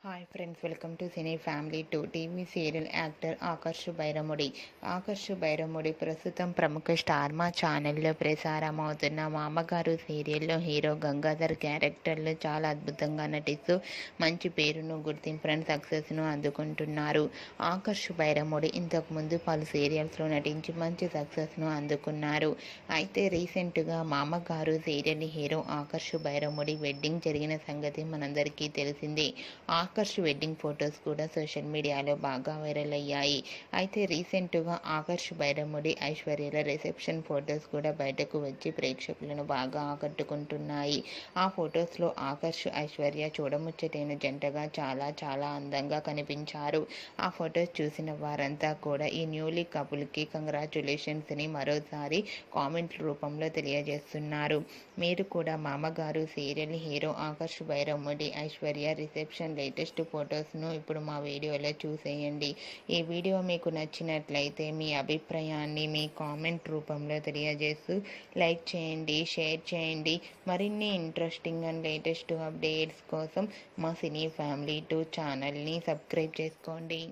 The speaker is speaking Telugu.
Hi friends, welcome to cine family two. TV serial actor Akarsh Byramudi. Akarsh Byramudi ప్రస్తుతం ప్రముఖ స్టార్ మా ఛానల్లో ప్రసారమవుతున్న మామగారు సీరియల్లో హీరో గంగాధర్ క్యారెక్టర్లో చాలా అద్భుతంగా నటిస్తూ మంచి పేరును, గుర్తింపును, సక్సెస్ను అందుకుంటున్నారు. ఆకర్ష్ బైరముడి ఇంతకుముందు పలు సీరియల్స్లో నటించి మంచి సక్సెస్ను అందుకున్నారు. అయితే రీసెంట్గా మామగారు సీరియల్ హీరో ఆకర్ష్ బైరముడి వెడ్డింగ్ జరిగిన సంగతి మనందరికీ తెలిసిందే. ఆకర్ష్ వెడ్డింగ్ ఫొటోస్ కూడా సోషల్ మీడియాలో బాగా వైరల్ అయ్యాయి. అయితే రీసెంట్గా ఆకర్ష్ బైరముడి, ఐశ్వర్యల రిసెప్షన్ ఫొటోస్ కూడా బయటకు వచ్చి ప్రేక్షకులను బాగా ఆకట్టుకుంటున్నాయి. ఆ ఫొటోస్లో ఆకర్ష్, ఐశ్వర్య చూడముచ్చటైన జంటగా చాలా చాలా అందంగా కనిపించారు. ఆ ఫొటోస్ చూసిన వారంతా కూడా ఈ న్యూలీ కపుల్కి కంగ్రాచ్యులేషన్స్ని మరోసారి కామెంట్ రూపంలో తెలియజేస్తున్నారు. మీరు కూడా Mamagaru serial hero Akarsh Byramudi, Aishwarya reception latest ఫొటోస్ను ఇప్పుడు మా వీడియోలో చూసేయండి. ఈ వీడియో మీకు నచ్చినట్లయితే మీ అభిప్రాయాన్ని మీ కామెంట్ రూపంలో తెలియజేస్తూ లైక్ చేయండి, షేర్ చేయండి. మరిన్ని ఇంట్రెస్టింగ్ అండ్ లేటెస్ట్ అప్డేట్స్ కోసం మా సినీ ఫ్యామిలీ 2 ఛానల్ని సబ్స్క్రైబ్ చేసుకోండి.